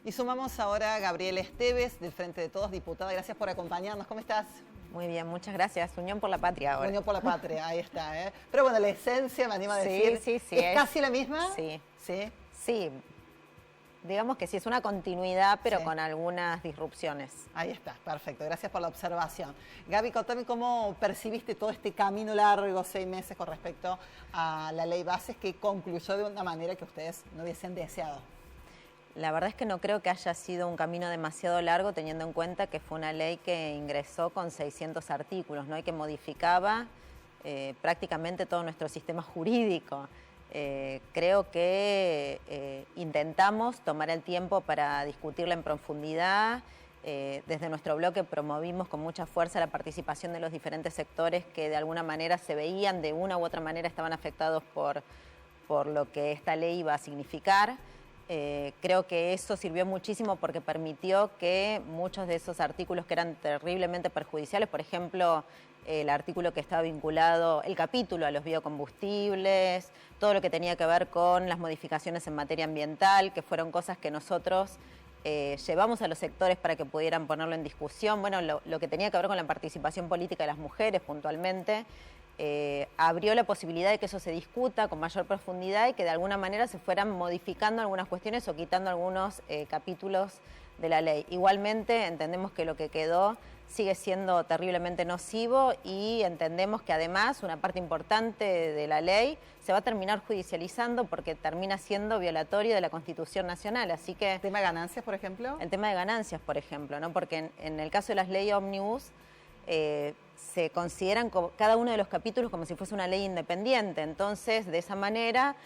Y sumamos ahora a Gabriela Esteves, del Frente de Todos, diputada. Gracias por acompañarnos. ¿Cómo estás? Muy bien, muchas gracias. Unión por la Patria ahora. Unión por la Patria, ahí está. Pero bueno, la esencia, me animo a decir, sí, ¿es casi la misma? Sí. Sí. Sí. Digamos que sí, es una continuidad, pero sí, con algunas disrupciones. Ahí está, perfecto. Gracias por la observación. Gaby, contame cómo percibiste todo este camino largo, 6 meses, con respecto a la ley Bases, que concluyó de una manera que ustedes no hubiesen deseado. La verdad es que no creo que haya sido un camino demasiado largo, teniendo en cuenta que fue una ley que ingresó con 600 artículos, ¿no? Y que modificaba prácticamente todo nuestro sistema jurídico. Creo que intentamos tomar el tiempo para discutirla en profundidad. Desde nuestro bloque promovimos con mucha fuerza la participación de los diferentes sectores que de alguna manera se veían, de una u otra manera estaban afectados por lo que esta ley iba a significar. Creo que eso sirvió muchísimo porque permitió que muchos de esos artículos que eran terriblemente perjudiciales, por ejemplo, el artículo que estaba vinculado, el capítulo a los biocombustibles, todo lo que tenía que ver con las modificaciones en materia ambiental, que fueron cosas que nosotros llevamos a los sectores para que pudieran ponerlo en discusión. Bueno, lo que tenía que ver con la participación política de las mujeres puntualmente, abrió la posibilidad de que eso se discuta con mayor profundidad y que de alguna manera se fueran modificando algunas cuestiones o quitando algunos capítulos de la ley. Igualmente entendemos que lo que quedó sigue siendo terriblemente nocivo y entendemos que además una parte importante de la ley se va a terminar judicializando porque termina siendo violatorio de la Constitución Nacional. Así que ¿El tema de ganancias, por ejemplo? El tema de ganancias, por ejemplo, ¿no? Porque en el caso de las leyes ómnibus, se consideran cada uno de los capítulos como si fuese una ley independiente. Entonces, de esa manera,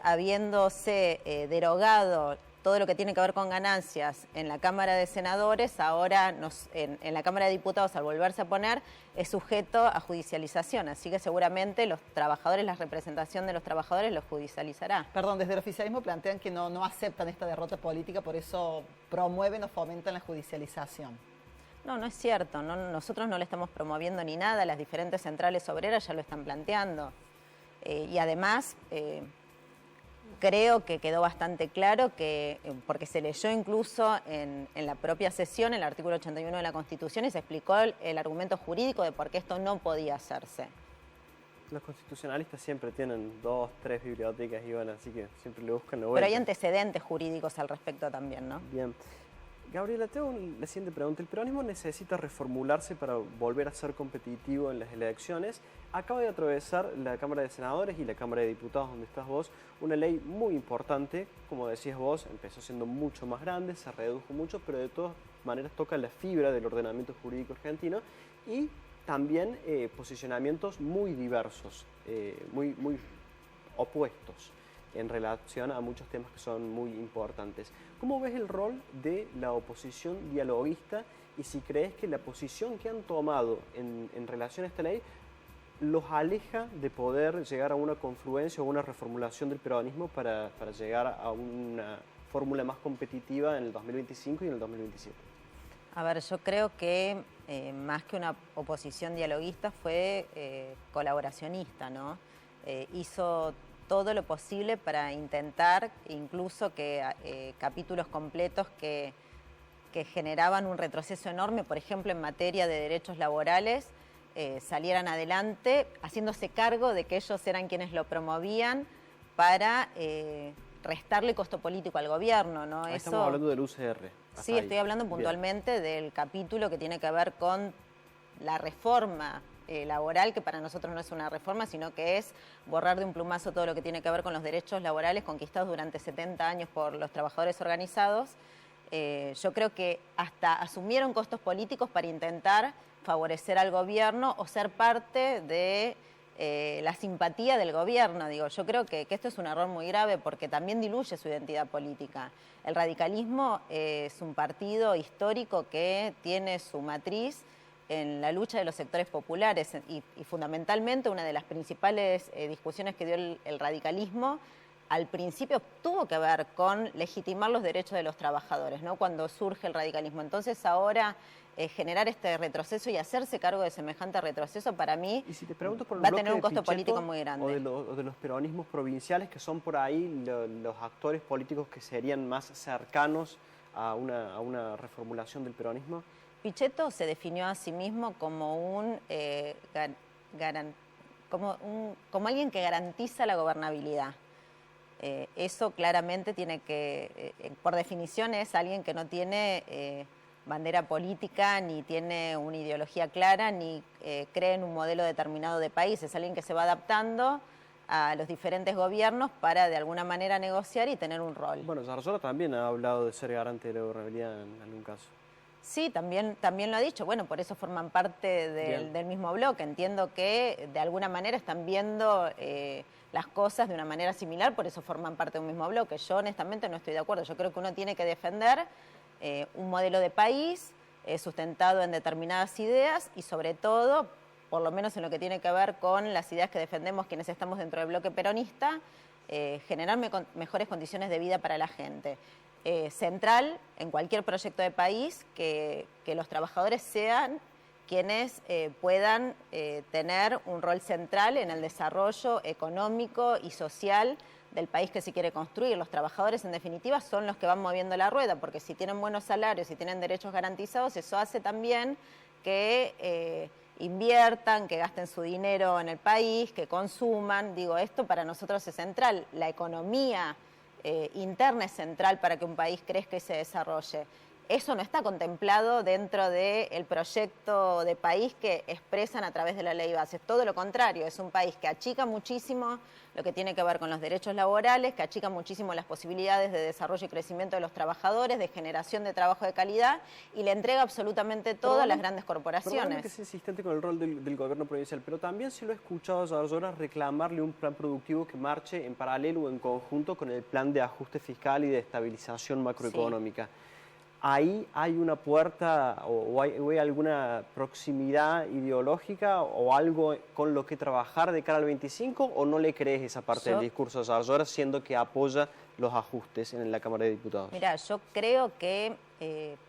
habiéndose derogado todo lo que tiene que ver con ganancias en la Cámara de Senadores, ahora en la Cámara de Diputados, al volverse a poner, es sujeto a judicialización. Así que seguramente los trabajadores, la representación de los trabajadores lo judicializará. Perdón, desde el oficialismo plantean que no aceptan esta derrota política, por eso promueven o fomentan la judicialización. No, no es cierto. Nosotros no le estamos promoviendo ni nada. Las diferentes centrales obreras ya lo están planteando. Y además, creo que quedó bastante claro que, porque se leyó incluso en la propia sesión, el artículo 81 de la Constitución, y se explicó el argumento jurídico de por qué esto no podía hacerse. Los constitucionalistas siempre tienen 2, 3 bibliotecas, Iván, así que siempre le buscan la vuelta. Pero hay antecedentes jurídicos al respecto también, ¿no? Bien. Gabriela, tengo la siguiente pregunta. ¿El peronismo necesita reformularse para volver a ser competitivo en las elecciones? Acaba de atravesar la Cámara de Senadores y la Cámara de Diputados, donde estás vos, una ley muy importante, como decías vos, empezó siendo mucho más grande, se redujo mucho, pero de todas maneras toca la fibra del ordenamiento jurídico argentino y también posicionamientos muy diversos, muy opuestos en relación a muchos temas que son muy importantes. ¿Cómo ves el rol de la oposición dialoguista y si crees que la posición que han tomado en relación a esta ley los aleja de poder llegar a una confluencia o una reformulación del peronismo para llegar a una fórmula más competitiva en el 2025 y en el 2027? A ver, yo creo que más que una oposición dialoguista fue colaboracionista, ¿no? Hizo todo lo posible para intentar incluso que capítulos completos que generaban un retroceso enorme, por ejemplo en materia de derechos laborales, salieran adelante, haciéndose cargo de que ellos eran quienes lo promovían para restarle costo político al gobierno, ¿no? Ahí estamos hablando del UCR. Sí, estoy hablando puntualmente del capítulo que tiene que ver con la reforma laboral, que para nosotros no es una reforma, sino que es borrar de un plumazo todo lo que tiene que ver con los derechos laborales conquistados durante 70 años por los trabajadores organizados. Yo creo que hasta asumieron costos políticos para intentar favorecer al gobierno o ser parte de la simpatía del gobierno. Digo, yo creo que esto es un error muy grave porque también diluye su identidad política. El radicalismo es un partido histórico que tiene su matriz en la lucha de los sectores populares y fundamentalmente una de las principales discusiones que dio el radicalismo al principio tuvo que ver con legitimar los derechos de los trabajadores, ¿no? Cuando surge el radicalismo. Entonces ahora generar este retroceso y hacerse cargo de semejante retroceso para mí y si te pregunto por el va a bloque tener un de costo Pichetto, político muy grande. O de los peronismos provinciales que son por ahí los actores políticos que serían más cercanos a una reformulación del peronismo? Pichetto se definió a sí mismo como como alguien que garantiza la gobernabilidad. Eso claramente tiene que, por definición, es alguien que no tiene bandera política, ni tiene una ideología clara, ni cree en un modelo determinado de país. Es alguien que se va adaptando a los diferentes gobiernos para de alguna manera negociar y tener un rol. Bueno, Zarzola también ha hablado de ser garante de la gobernabilidad en algún caso. Sí, también lo ha dicho. Bueno, por eso forman parte del mismo bloque. Entiendo que de alguna manera están viendo las cosas de una manera similar, por eso forman parte de un mismo bloque. Yo honestamente no estoy de acuerdo. Yo creo que uno tiene que defender un modelo de país sustentado en determinadas ideas y sobre todo, por lo menos en lo que tiene que ver con las ideas que defendemos quienes estamos dentro del bloque peronista, generar mejores condiciones de vida para la gente. Central en cualquier proyecto de país que los trabajadores sean quienes puedan tener un rol central en el desarrollo económico y social del país que se quiere construir. Los trabajadores, en definitiva, son los que van moviendo la rueda, porque si tienen buenos salarios, si tienen derechos garantizados, eso hace también que inviertan, que gasten su dinero en el país, que consuman. Digo, esto para nosotros es central. La economía interna es central para que un país crezca y se desarrolle. Eso no está contemplado dentro del proyecto de país que expresan a través de la ley base. Todo lo contrario, es un país que achica muchísimo lo que tiene que ver con los derechos laborales, que achica muchísimo las posibilidades de desarrollo y crecimiento de los trabajadores, de generación de trabajo de calidad, y le entrega absolutamente todo a las grandes corporaciones. Probablemente es insistente con el rol del gobierno provincial, pero también se lo he escuchado a Zarzola reclamarle un plan productivo que marche en paralelo o en conjunto con el plan de ajuste fiscal y de estabilización macroeconómica. Sí. ¿Ahí hay una puerta o hay alguna proximidad ideológica o algo con lo que trabajar de cara al 25 o no le crees esa parte del discurso de Zarzola, siendo que apoya los ajustes en la Cámara de Diputados? Mira, yo creo que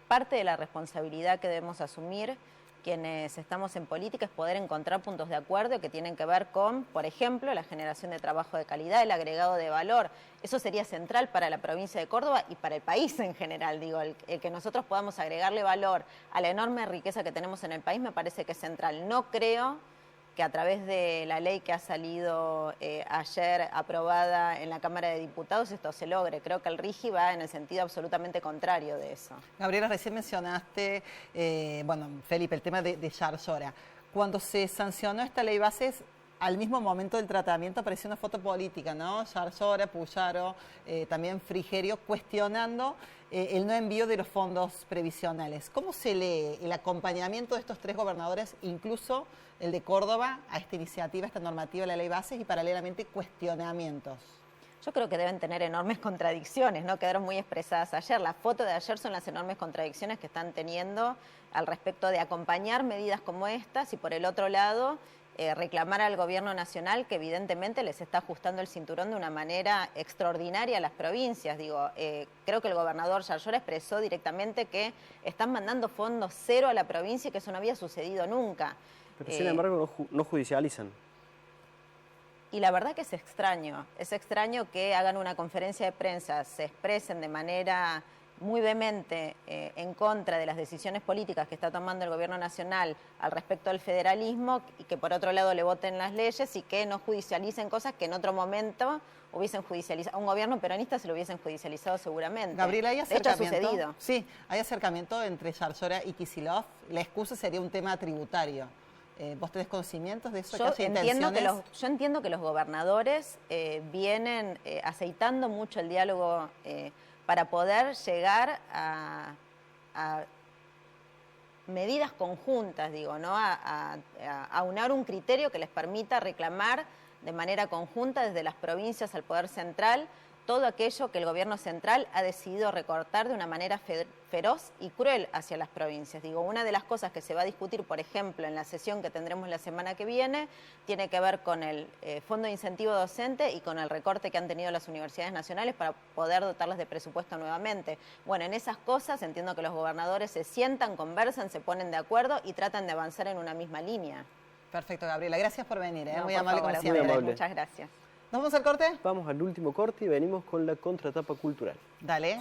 parte de la responsabilidad que debemos asumir quienes estamos en política es poder encontrar puntos de acuerdo que tienen que ver con, por ejemplo, la generación de trabajo de calidad, el agregado de valor. Eso sería central para la provincia de Córdoba y para el país en general. Digo, el que nosotros podamos agregarle valor a la enorme riqueza que tenemos en el país me parece que es central. No creo que a través de la ley que ha salido ayer aprobada en la Cámara de Diputados esto se logre. Creo que el RIGI va en el sentido absolutamente contrario de eso. Gabriela, recién mencionaste, Felipe, el tema de Zarzola. Cuando se sancionó esta ley bases, al mismo momento del tratamiento apareció una foto política, ¿no? Zarzola, Puyaro, también Frigerio, cuestionando el no envío de los fondos previsionales. ¿Cómo se lee el acompañamiento de estos tres gobernadores, incluso el de Córdoba, a esta iniciativa, a esta normativa de la ley bases y paralelamente cuestionamientos? Yo creo que deben tener enormes contradicciones, ¿no? Quedaron muy expresadas ayer. La foto de ayer son las enormes contradicciones que están teniendo al respecto de acompañar medidas como estas y, por el otro lado, reclamar al gobierno nacional que evidentemente les está ajustando el cinturón de una manera extraordinaria a las provincias. Digo, creo que el gobernador Zarzola expresó directamente que están mandando fondos cero a la provincia y que eso no había sucedido nunca. Pero sin embargo no judicializan. Y la verdad que es extraño que hagan una conferencia de prensa, se expresen de manera muy vehemente en contra de las decisiones políticas que está tomando el gobierno nacional al respecto del federalismo y que por otro lado le voten las leyes y que no judicialicen cosas que en otro momento hubiesen judicializado. A un gobierno peronista se lo hubiesen judicializado seguramente. Gabriela, ¿hay acercamiento? De hecho, ha sucedido. Sí, hay acercamiento entre Zarzola y Kicillof. La excusa sería un tema tributario. ¿Vos tenés conocimientos de eso? Yo entiendo que los gobernadores vienen aceitando mucho el diálogo para poder llegar a medidas conjuntas, digo, ¿no? A aunar un criterio que les permita reclamar de manera conjunta desde las provincias al Poder Central todo aquello que el gobierno central ha decidido recortar de una manera feroz y cruel hacia las provincias. Digo, una de las cosas que se va a discutir, por ejemplo, en la sesión que tendremos la semana que viene, tiene que ver con el Fondo de Incentivo Docente y con el recorte que han tenido las universidades nacionales para poder dotarlas de presupuesto nuevamente. Bueno, en esas cosas entiendo que los gobernadores se sientan, conversan, se ponen de acuerdo y tratan de avanzar en una misma línea. Perfecto, Gabriela. Gracias por venir. No, muy por amable favor, como siempre. Muchas gracias. ¿Nos vamos al corte? Vamos al último corte y venimos con la contratapa cultural. Dale.